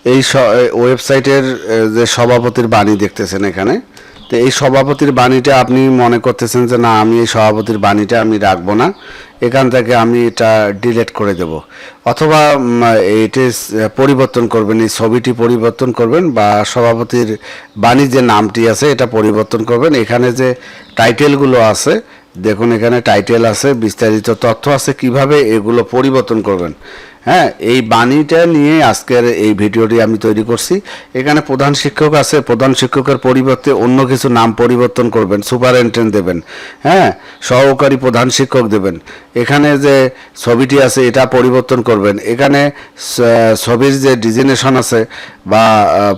এই ওয়েবসাইটের যে সভাপতির বাণী দেখতেছেন এখানে, তো এই সভাপতির বাণীটা আপনি মনে করতেছেন যে না, আমি এই সভাপতির বাণীটা আমি রাখবো না, এখান থেকে আমি এটা ডিলিট করে দেব, অথবা এটা পরিবর্তন করবেন, এই ছবিটি পরিবর্তন করবেন বা সভাপতির বাণীর যে নামটি আছে এটা পরিবর্তন করবেন। এখানে যে টাইটেলগুলো আছে দেখুন, এখানে টাইটেল আছে, বিস্তারিত তথ্য আছে, কিভাবে এগুলো পরিবর্তন করবেন। হ্যাঁ, এই বাণীটা নিয়ে আজকের এই ভিডিওটি আমি তৈরি করছি। এখানে প্রধান শিক্ষক আছে, প্রধান শিক্ষকের পরিবর্তে অন্য কিছু নাম পরিবর্তন করবেন, সুপারিনটেন্ডেন্ট দেবেন, হ্যাঁ, সহকারী প্রধান শিক্ষক দেবেন। এখানে যে ছবিটি আছে এটা পরিবর্তন করবেন। এখানে ছবির যে ডিজিনেশন আছে বা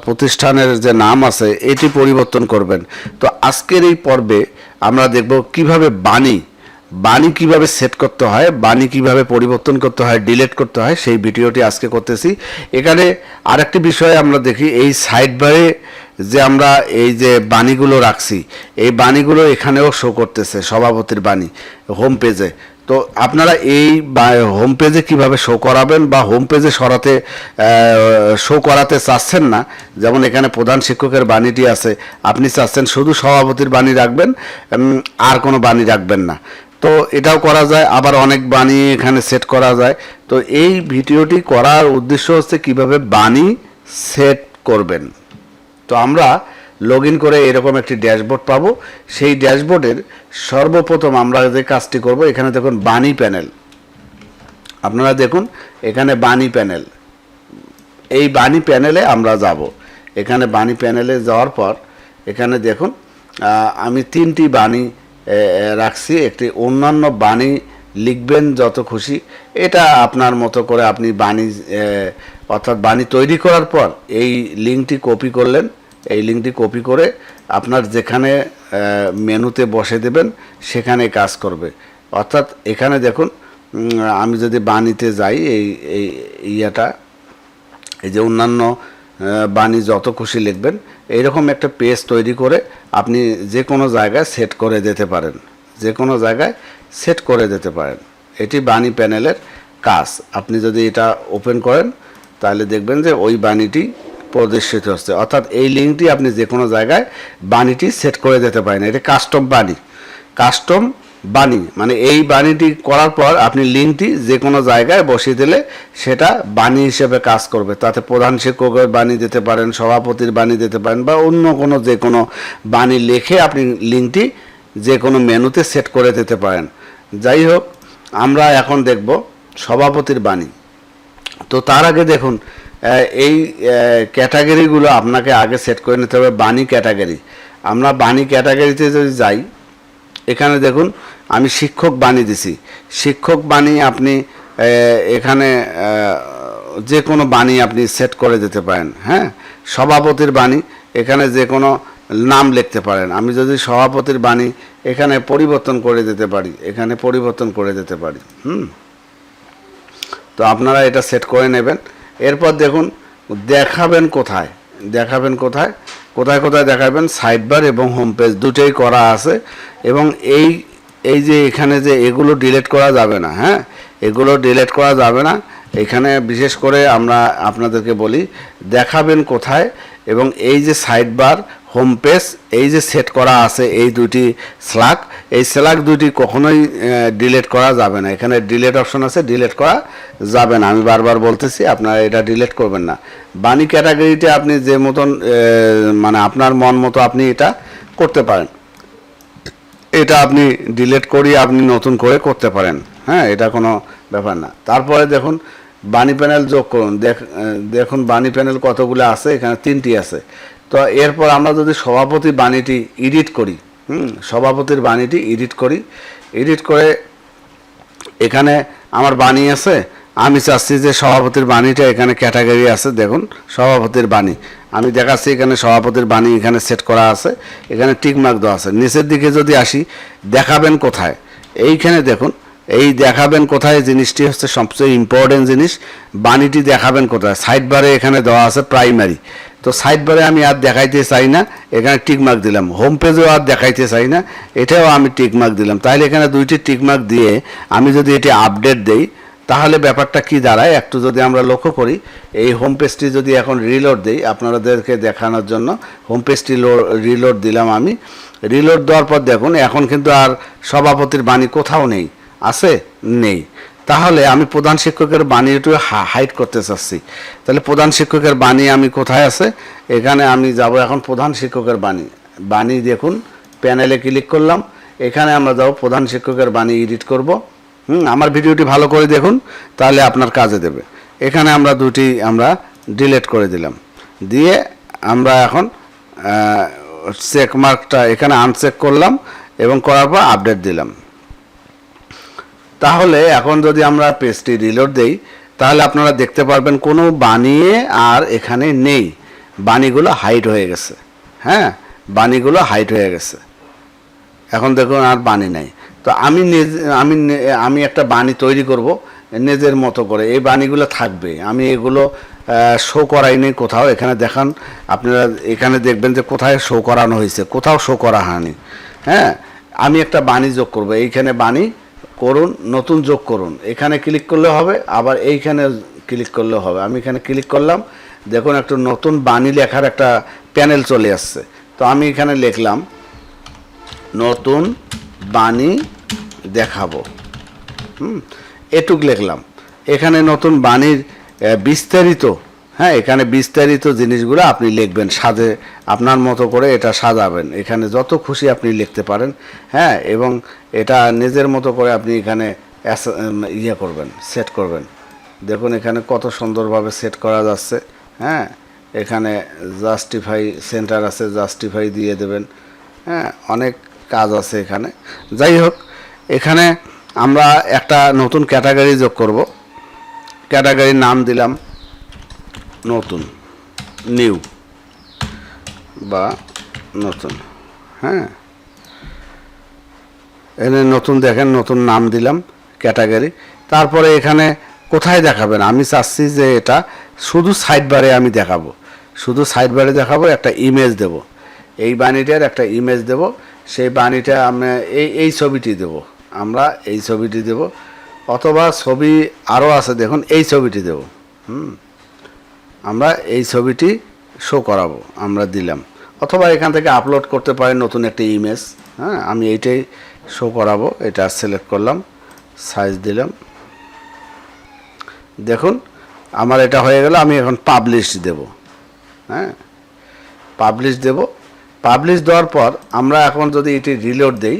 প্রতিষ্ঠানের যে নাম আছে এটি পরিবর্তন করবেন। তো আজকের এই পর্বে আমরা দেখব কিভাবে বাণী কিভাবে সেট করতে হয়, বাণী কিভাবে পরিবর্তন করতে হয়, ডিলিট করতে হয়, সেই ভিডিওটি আজকে করতেছি। এখানে আরেকটি বিষয় আমরা দেখি, এই সাইড বারে যে আমরা এই যে বাণীগুলো রাখছি, এই বাণীগুলো এখানেও শো করতেছে, সভাপতির বাণী হোম পেজে। তো আপনারা এই হোম পেজে কীভাবে শো করাবেন বা হোম পেজে শো করাতে চাচ্ছেন না, যেমন এখানে প্রধান শিক্ষকের বাণীটি আছে, আপনি চাচ্ছেন শুধু সভাপতির বাণী রাখবেন, আর কোনো বাণী রাখবেন না, তো এটাও করা যায়। আবার অনেক বাণী এখানে সেট করা যায়। তো এই ভিডিওটি করার উদ্দেশ্য হচ্ছে কিভাবে বাণী সেট করবেন। তো আমরা লগ ইন করে এরকম একটি ড্যাশবোর্ড পাবো। সেই ড্যাশবোর্ডের সর্বপ্রথম আমরা যে কাজটি করব, এখানে দেখুন বাণী প্যানেল, আপনারা দেখুন এখানে বাণী প্যানেল, এই বাণী প্যানেলে আমরা যাব। এখানে বাণী প্যানেলে যাওয়ার পর এখানে দেখুন আমি 3টি বাণী রাখছি। একটি অন্যান্য বাণী লিখবেন যত খুশি, এটা আপনার মতো করে আপনি বাণী অর্থাৎ বাণী তৈরি করার পর এই লিঙ্কটি কপি করলেন, এই লিঙ্কটি কপি করে আপনার যেখানে মেনুতে বসে দেবেন সেখানে কাজ করবে। অর্থাৎ এখানে দেখুন আমি যদি বাণীতে যাই, এই ইয়েটা, এই যে অন্যান্য বাণী যত খুশি লিখবেন, এইরকম একটা পেজ তৈরি করে আপনি যে কোনো জায়গায় সেট করে দিতে পারেন, যে কোনো জায়গায় সেট করে দিতে পারেন। এটি বাণী প্যানেলের কাজ। আপনি যদি এটা ওপেন করেন তাহলে দেখবেন যে ওই বাণীটি প্রদর্শিত হচ্ছে, অর্থাৎ এই লিঙ্কটি আপনি যে কোনো জায়গায় বাণীটি সেট করে দিতে পারেন। এটা কাস্টম বাণী মানে এই বাণীটি করার পর আপনি লিঙ্কটি যে কোনো জায়গায় বসিয়ে দিলে সেটা বাণী হিসেবে কাজ করবে। তাতে প্রধান শিক্ষকের বাণী দিতে পারেন, সভাপতির বাণী দিতে পারেন, বা অন্য কোনো যে কোনো বাণী লিখে আপনি লিঙ্কটি যে কোনো মেনুতে সেট করে দিতে পারেন। যাই হোক, আমরা এখন দেখব সভাপতির বাণী। তো তার আগে দেখুন এই ক্যাটাগরিগুলো আপনাকে আগে সেট করে নিতে হবে। বাণী ক্যাটাগরি, আমরা বাণী ক্যাটাগরিতে যদি যাই, এখানে দেখুন আমি শিক্ষক বাণী দিছি। শিক্ষক বাণী আপনি এখানে যে কোনো বাণী আপনি সেট করে দিতে পারেন। হ্যাঁ, সভাপতির বাণী, এখানে যে কোনো নাম লিখতে পারেন। আমি যদি সভাপতির বাণী এখানে পরিবর্তন করে দিতে পারি, এখানে পরিবর্তন করে দিতে পারি। তো আপনারা এটা সেট করে নেবেন। এরপর দেখুন দেখাবেন কোথায়, কোথায় দেখাবেন, সাইড বার এবং হোম পেজ দুটোই করা আছে। এবং এই যে এখানে যে এগুলো ডিলিট করা যাবে না, হ্যাঁ, এগুলো ডিলিট করা যাবে না। এখানে বিশেষ করে আমরা আপনাদেরকে বলি দেখাবেন কোথায়, এবং এই যে সাইড বার, হোম পেজ, এই যে সেট করা আছে এই দুটি স্ল্যাগ, এই স্ল্যাগ দুটি কখনোই ডিলিট করা যাবে না। এখানে ডিলিট অপশন আছে, ডিলিট করা যাবে না। আমি বারবার বলতেছি আপনারা এটা ডিলিট করবেন না। বাণী ক্যাটাগরিতে আপনি যে মতন মানে আপনার মন মতো আপনি এটা করতে পারেন, এটা আপনি ডিলিট করিয়ে আপনি নতুন করে করতে পারেন। হ্যাঁ, এটা কোনো ব্যাপার না। তারপরে দেখুন বাণী প্যানেল যোগ করুন। দেখুন বাণী প্যানেল কতগুলো আছে, এখানে 3টি আছে। তো এরপর আমরা যদি সভাপতির বাণীটি এডিট করি, সভাপতির বাণীটি এডিট করে এখানে আমার বাণী আছে, আমি চাচ্ছি যে সভাপতির বাণীটা এখানে ক্যাটাগরি আছে, দেখুন সভাপতির বাণী আমি দেখাচ্ছি। এখানে সভাপতির বাণী এখানে সেট করা আছে, এখানে টিকমার্ক দেওয়া আছে। নিচের দিকে যদি আসি, দেখাবেন কোথায়, এইখানে দেখুন এই দেখাবেন কোথায় জিনিসটি হচ্ছে সবচেয়ে ইম্পর্টেন্ট জিনিস। বাণীটি দেখাবেন কোথায়, সাইড বারে এখানে দেওয়া আছে প্রাইমারি। তো সাইড বারে আমি আর দেখাইতে চাই না, এখানে টিকমার্ক দিলাম। হোম পেজেও আর দেখাইতে চাই না, এটাও আমি টিকমার্ক দিলাম। তাহলে এখানে 2টি টিকমার্ক দিয়ে আমি যদি এটি আপডেট দেই, তাহলে ব্যাপারটা কি দাঁড়ায় একটু যদি আমরা লক্ষ্য করি, এই হোম পেজটি যদি এখন রিলোড দিই আপনাদেরকে দেখানোর জন্য, হোম পেজটি রিলোড দিলাম আমি। রিলোড দেওয়ার পর দেখুন এখন কিন্তু আর সভাপতির বাণী কোথাও নেই, আছে? নেই। তাহলে আমি প্রধান শিক্ষকের বাণী একটু হাইড করতে চাচ্ছি। তাহলে প্রধান শিক্ষকের বাণী আমি কোথায় আছে, এখানে আমি যাব এখন প্রধান শিক্ষকের বাণী। বাণী দেখুন, প্যানেলে ক্লিক করলাম, এখানে আমরা যাব প্রধান শিক্ষকের বাণী এডিট করব। আমার ভিডিওটি ভালো করে দেখুন, তাহলে আপনার কাজে দেবে। এখানে আমরা দুটি আমরা ডিলিট করে দিলাম, দিয়ে আমরা এখন চেক মার্কটা এখানে আনচেক করলাম এবং করার পর আপডেট দিলাম। তাহলে এখন যদি আমরা পেজটি রিলোড দেই তাহলে আপনারা দেখতে পারবেন কোনো বানিয়ে আর এখানে নেই, বাণীগুলো হাইড হয়ে গেছে। হ্যাঁ, বাণীগুলো হাইড হয়ে গেছে, এখন দেখুন আর বাণী নাই। তো আমি একটা বাণী তৈরি করব নিজের মতো করে, এই বাণীগুলো থাকবে, আমি এগুলো শো করাইনি কোথাও। এখানে দেখান আপনারা, এখানে দেখবেন যে কোথায় শো করানো হয়েছে, কোথাও শো করা হয়নি। হ্যাঁ, আমি একটা বাণী যোগ করব, এইখানে বাণী করুন, নতুন যোগ করুন, এখানে ক্লিক করলে হবে, আবার এইখানে ক্লিক করলে হবে। আমি এখানে ক্লিক করলাম, দেখুন একটু নতুন বাণী লেখার একটা প্যানেল চলে আসছে। তো আমি এখানে লিখলাম নতুন বাণী দেখাবো, এটুক লিখলাম। এখানে নতুন বাণীর বিস্তারিত, হ্যাঁ এখানে বিস্তারিত জিনিসগুলো আপনি লিখবেন, সাজে আপনার মতো করে এটা সাজাবেন, এখানে যত খুশি আপনি লিখতে পারেন। হ্যাঁ, এবং এটা নিজের মতো করে আপনি এখানে ইয়ে করবেন, সেট করবেন। দেখুন এখানে কত সুন্দরভাবে সেট করা যাচ্ছে। হ্যাঁ, এখানে জাস্টিফাই সেন্টার আছে, জাস্টিফাই দিয়ে দেবেন। হ্যাঁ, অনেক কাজ আছে এখানে। যাই হোক, এখানে আমরা একটা নতুন ক্যাটাগরি যোগ করব। ক্যাটাগরির নাম দিলাম নতুন, নিউ বা নতুন। হ্যাঁ, এখানে নতুন দেখেন, নতুন নাম দিলাম ক্যাটাগরি। তারপরে এখানে কোথায় দেখাবেন, আমি চাচ্ছি যে এটা শুধু সাইড বারে আমি দেখাবো, শুধু সাইড বারে দেখাবো। একটা ইমেজ দেব, এই বাণীটার একটা ইমেজ দেব, সেই বাণীটা আমরা এই ছবিটি দেব, আমরা এই ছবিটি দেব, অথবা ছবি আরও আছে দেখুন, এই ছবিটি দেব। আমরা এই ছবিটি শো করাবো, আমরা দিলাম, অথবা এখান থেকে আপলোড করতে পারেন নতুন একটা ইমেজ। হ্যাঁ, আমি এইটাই শো করাবো, এটা সিলেক্ট করলাম, সাইজ দিলাম। দেখুন আমার এটা হয়ে গেল। আমি এখন পাবলিশ দেব। হ্যাঁ, পাবলিশ দেব। পাবলিশ দেওয়ার পর আমরা এখন যদি এটি রিলোড দেই,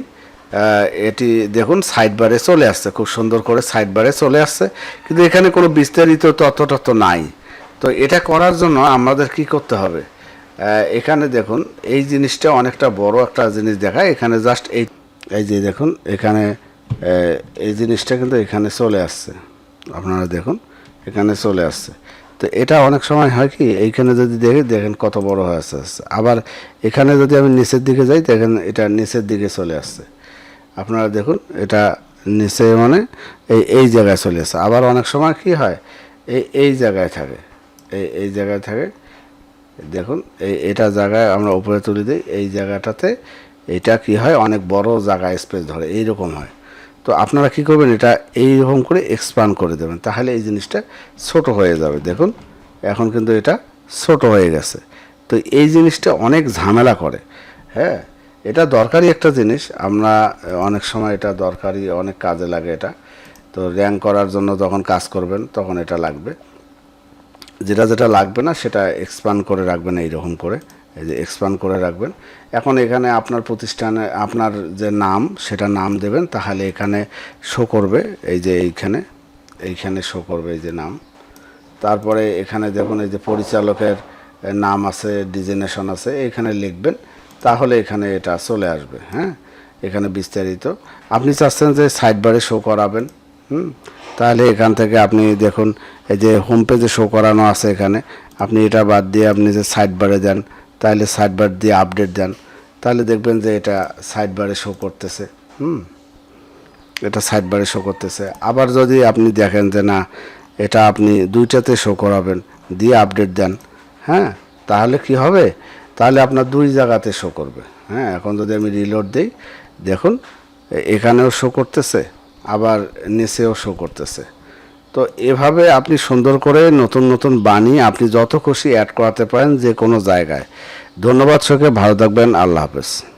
এটি দেখুন সাইড বারে চলে আসছে, খুব সুন্দর করে সাইড বারে চলে আসছে, কিন্তু এখানে কোনো বিস্তারিত তথ্য নাই। তো এটা করার জন্য আমাদের কি করতে হবে, এখানে দেখুন এই জিনিসটা অনেকটা বড় একটা জিনিস দেখায়। এখানে জাস্ট এই যে দেখুন এখানে এই জিনিসটা কিন্তু এখানে চলে আসছে, আপনারা দেখুন এখানে চলে আসছে। তো এটা অনেক সময় হয় কি, এইখানে যদি দেখেন কত বড় হয়ে আসছে। আবার এখানে যদি আমি নিচের দিকে যাই, দেখেন এটা নিচের দিকে চলে আসছে। আপনারা দেখুন এটা নিচে মানে এই জায়গায় চলে আসছে। আবার অনেক সময় কি হয়, এই জায়গায় থাকে, এই জায়গায় থাকে। দেখুন এটা জায়গায় আমরা উপরে তুলে দিই, এই জায়গাটাতে এটা কি হয়, অনেক বড় জায়গায় স্পেস ধরে, এইরকম হয়। তো আপনারা কি করবেন, এটা এইরকম করে এক্সপান্ড করে দেবেন, তাহলে এই জিনিসটা ছোট হয়ে যাবে। দেখুন এখন কিন্তু এটা ছোট হয়ে গেছে। তো এই জিনিসটা অনেক ঝামেলা করে। হ্যাঁ, এটা দরকারি একটা জিনিস, আমরা অনেক সময় এটা দরকারি, অনেক কাজে লাগে এটা। তো র্যাঙ্ক করার জন্য যখন কাজ করবেন তখন এটা লাগবে। যেটা লাগবে না সেটা এক্সপান্ড করে রাখবেন, এইরকম করে, এই যে এক্সপান্ড করে রাখবেন। এখন এখানে আপনার প্রতিষ্ঠানে আপনার যে নাম সেটা নাম দেবেন, তাহলে এখানে শো করবে, এই যে এইখানে শো করবে এই যে নাম। তারপরে এখানে দেখুন এই যে পরিচালকের নাম আছে, ডিজিগনেশন আছে, এখানে লিখবেন, তাহলে এখানে এটা চলে আসবে। হ্যাঁ, এখানে বিস্তারিত আপনি চাচ্ছেন যে সাইড বারে শো করাবেন, তাহলে এখান থেকে আপনি দেখুন এই যে হোম পেজে শো করানো আছে, এখানে আপনি এটা বাদ দিয়ে আপনি যে সাইড বারে দেন, তাহলে সাইড বার দিয়ে আপডেট দেন, তাহলে দেখবেন যে এটা সাইড বারে শো করতেছে। এটা সাইড বারে শো করতেছে। আবার যদি আপনি দেখেন যে না, এটা আপনি দুইটাতে শো করাবেন, দিয়ে আপডেট দেন, হ্যাঁ, তাহলে কি হবে, তাহলে আপনার দুই জায়গাতে শো করবে। হ্যাঁ, এখন যদি আমি রিলোড দিই, দেখুন এখানেও শো করতেছে, আবার নিচেও শো করতেছে। তো এভাবে আপনি সুন্দর করে নতুন নতুন বাণী আপনি যত খুশি অ্যাড করাতে পারেন যে কোনো জায়গায়। ধন্যবাদ সবাইকে, ভালো থাকবেন, আল্লাহ হাফেজ।